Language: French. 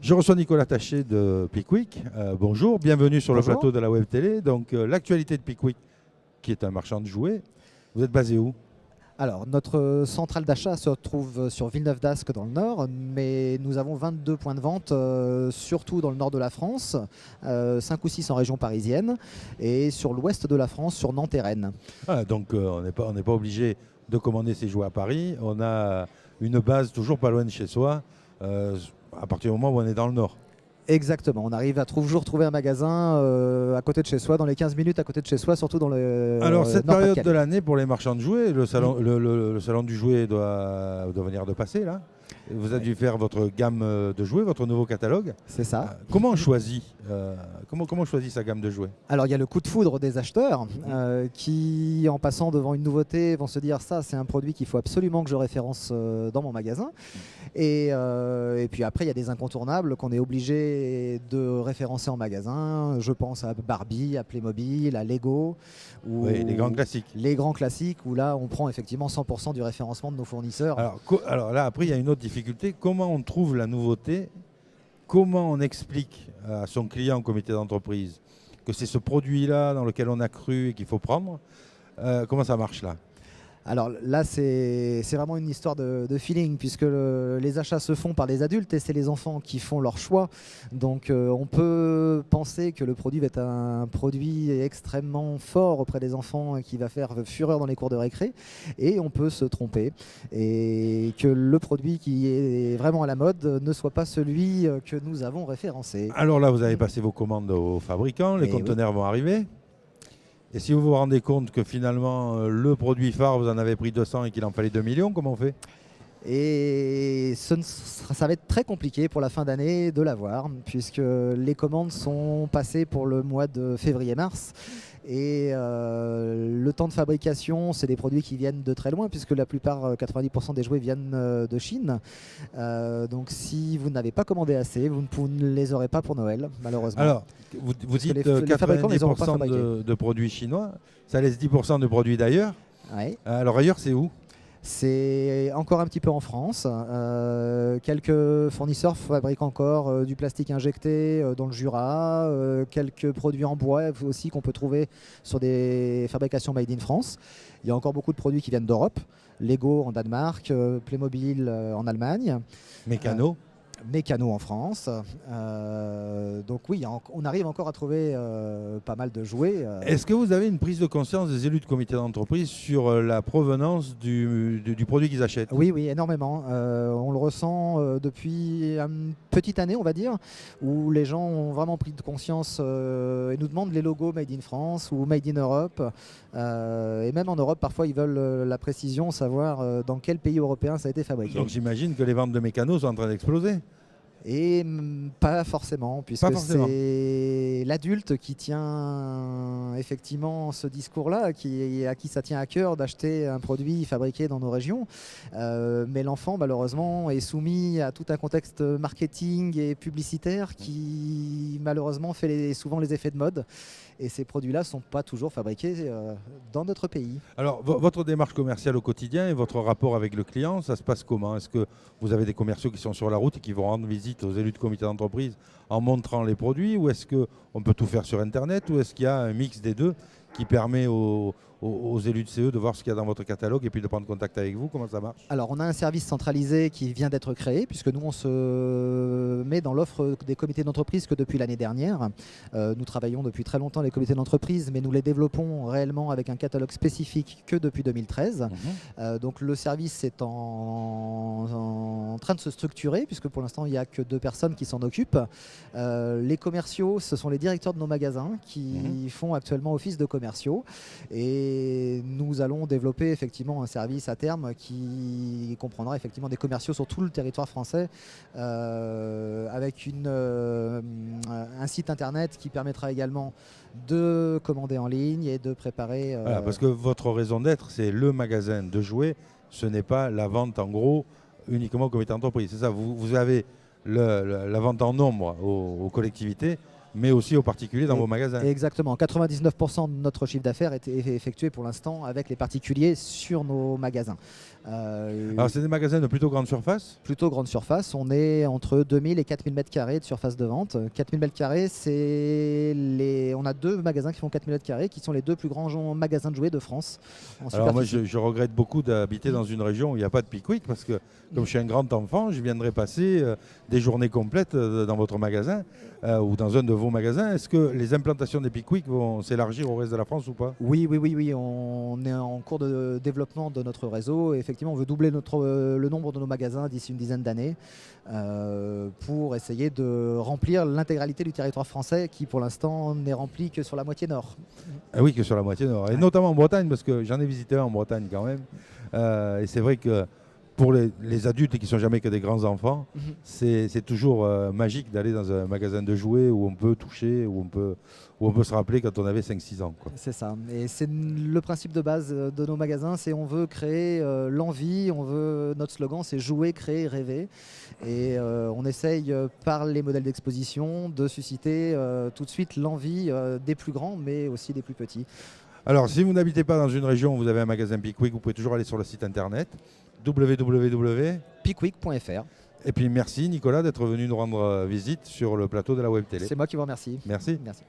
Je reçois Nicolas Taché de Pickwick. Bonjour, bienvenue sur Bonjour. le plateau de la Web Télé. Donc, l'actualité de Pickwick, qui est un marchand de jouets. Vous êtes basé où? Alors, notre centrale d'achat se trouve sur Villeneuve-d'Ascq dans le nord, mais nous avons 22 points de vente, surtout dans le nord de la France, 5 ou 6 en région parisienne, et sur l'ouest de la France, sur Nantes et Rennes. Donc, on n'est pas obligé de commander ses jouets à Paris. On a une base toujours pas loin de chez soi, à partir du moment où on est dans le nord. Exactement, on arrive à toujours trouver un magasin à côté de chez soi, dans les 15 minutes à côté de chez soi, surtout dans le Alors, cette Nord-Pas-de-Calais. période de l'année pour les marchands de jouets, le salon du jouet doit venir de passer là. Vous avez dû faire votre gamme de jouets, votre nouveau catalogue. C'est ça. Comment on choisit comment on choisit sa gamme de jouets? Alors il y a le coup de foudre des acheteurs qui, en passant devant une nouveauté, vont se dire ça c'est un produit qu'il faut absolument que je référence dans mon magasin. Et puis après il y a des incontournables qu'on est obligé de référencer en magasin. Je pense à Barbie, à Playmobil, à Lego. Oui, les grands classiques. Les grands classiques où là on prend effectivement 100% du référencement de nos fournisseurs. Alors là après il y a une autre difficulté. Comment on trouve la nouveauté? Comment on explique à son client au comité d'entreprise que c'est ce produit-là dans lequel on a cru et qu'il faut prendre? Comment ça marche là? Alors là, c'est vraiment une histoire de feeling, puisque les achats se font par les adultes et c'est les enfants qui font leur choix. Donc on peut penser que le produit va être un produit extrêmement fort auprès des enfants qui va faire fureur dans les cours de récré, et on peut se tromper. Et que le produit qui est vraiment à la mode ne soit pas celui que nous avons référencé. Alors là, vous avez passé vos commandes aux fabricants, les conteneurs vont arriver. Et si vous vous rendez compte que finalement, le produit phare, vous en avez pris 200 et qu'il en fallait 2 millions, comment on fait? Et ça va être très compliqué pour la fin d'année de l'avoir, puisque les commandes sont passées pour le mois de février-mars. Et le temps de fabrication, c'est des produits qui viennent de très loin, puisque la plupart, 90% des jouets viennent de Chine. Donc si vous n'avez pas commandé assez, vous ne les aurez pas pour Noël, malheureusement. Alors, vous dites les fabricants les auront pas 90% de produits chinois, ça laisse 10% de produits d'ailleurs. Ouais. Alors ailleurs, c'est où? C'est encore un petit peu en France. Quelques fournisseurs fabriquent encore du plastique injecté dans le Jura, quelques produits en bois aussi qu'on peut trouver sur des fabrications made in France. Il y a encore beaucoup de produits qui viennent d'Europe. Lego en Danemark, Playmobil en Allemagne. Mécano en France. Donc oui, on arrive encore à trouver pas mal de jouets. Est-ce que vous avez une prise de conscience des élus de comité d'entreprise sur la provenance du produit qu'ils achètent? Oui, énormément. On le ressent depuis une petite année, on va dire, où les gens ont vraiment pris de conscience et nous demandent les logos Made in France ou Made in Europe. Et même en Europe, parfois, ils veulent la précision, savoir dans quel pays européen ça a été fabriqué. Donc j'imagine que les ventes de mécanos sont en train d'exploser. Et pas forcément, puisque c'est l'adulte qui tient effectivement ce discours-là, à qui ça tient à cœur d'acheter un produit fabriqué dans nos régions. Mais l'enfant, malheureusement, est soumis à tout un contexte marketing et publicitaire qui, malheureusement, fait souvent les effets de mode. Et ces produits-là ne sont pas toujours fabriqués dans notre pays. Alors, votre démarche commerciale au quotidien et votre rapport avec le client, ça se passe comment? Est-ce que vous avez des commerciaux qui sont sur la route et qui vont rendre visite aux élus de comité d'entreprise en montrant les produits? Ou est-ce qu'on peut tout faire sur Internet? Ou est-ce qu'il y a un mix des deux qui permet aux élus de CE de voir ce qu'il y a dans votre catalogue et puis de prendre contact avec vous? Comment ça marche? Alors on a un service centralisé qui vient d'être créé, puisque nous on se met dans l'offre des comités d'entreprise que depuis l'année dernière. Nous travaillons depuis très longtemps les comités d'entreprise, mais nous les développons réellement avec un catalogue spécifique que depuis 2013. Donc le service est en train de se structurer, puisque pour l'instant il n'y a que 2 personnes qui s'en occupent. Les commerciaux, ce sont les directeurs de nos magasins qui font actuellement office de commerciaux. Et nous allons développer effectivement un service à terme qui comprendra effectivement des commerciaux sur tout le territoire français, avec un site internet qui permettra également de commander en ligne et de préparer... Voilà, parce que votre raison d'être, c'est le magasin de jouets, ce n'est pas la vente en gros uniquement au comité d'entreprise. C'est ça, vous avez la vente en nombre aux collectivités, mais aussi aux particuliers dans vos magasins. Exactement. 99% de notre chiffre d'affaires est effectué pour l'instant avec les particuliers sur nos magasins. Alors, c'est des magasins de plutôt grande surface? Plutôt grande surface. On est entre 2000 et 4000 m² de surface de vente. 4000 m², on a 2 magasins qui font 4000 m² qui sont les 2 plus grands magasins de jouets de France. Alors moi, je regrette beaucoup d'habiter dans une région où il n'y a pas de Pickwick parce que comme je suis un grand enfant, je viendrai passer des journées complètes dans votre magasin ou dans un de vos magasins. Est-ce que les implantations des Pickwick vont s'élargir au reste de la France ou pas? Oui. On est en cours de développement de notre réseau. Et effectivement, on veut doubler le nombre de nos magasins d'ici une dizaine d'années pour essayer de remplir l'intégralité du territoire français qui, pour l'instant, n'est rempli que sur la moitié nord. Ah oui, que sur la moitié nord. Et notamment en Bretagne, parce que j'en ai visité un en Bretagne quand même. Et c'est vrai que pour les adultes qui ne sont jamais que des grands enfants, c'est toujours magique d'aller dans un magasin de jouets où on peut toucher, où on peut se rappeler quand on avait 5-6 ans, quoi. C'est ça. Et c'est le principe de base de nos magasins, c'est on veut créer l'envie, notre slogan c'est jouer, créer, rêver. Et on essaye par les modèles d'exposition de susciter tout de suite l'envie des plus grands, mais aussi des plus petits. Alors, si vous n'habitez pas dans une région où vous avez un magasin Pickwick, vous pouvez toujours aller sur le site internet www.pickwick.fr. Et puis merci Nicolas d'être venu nous rendre visite sur le plateau de la Web Télé. C'est moi qui vous remercie. Merci. Merci.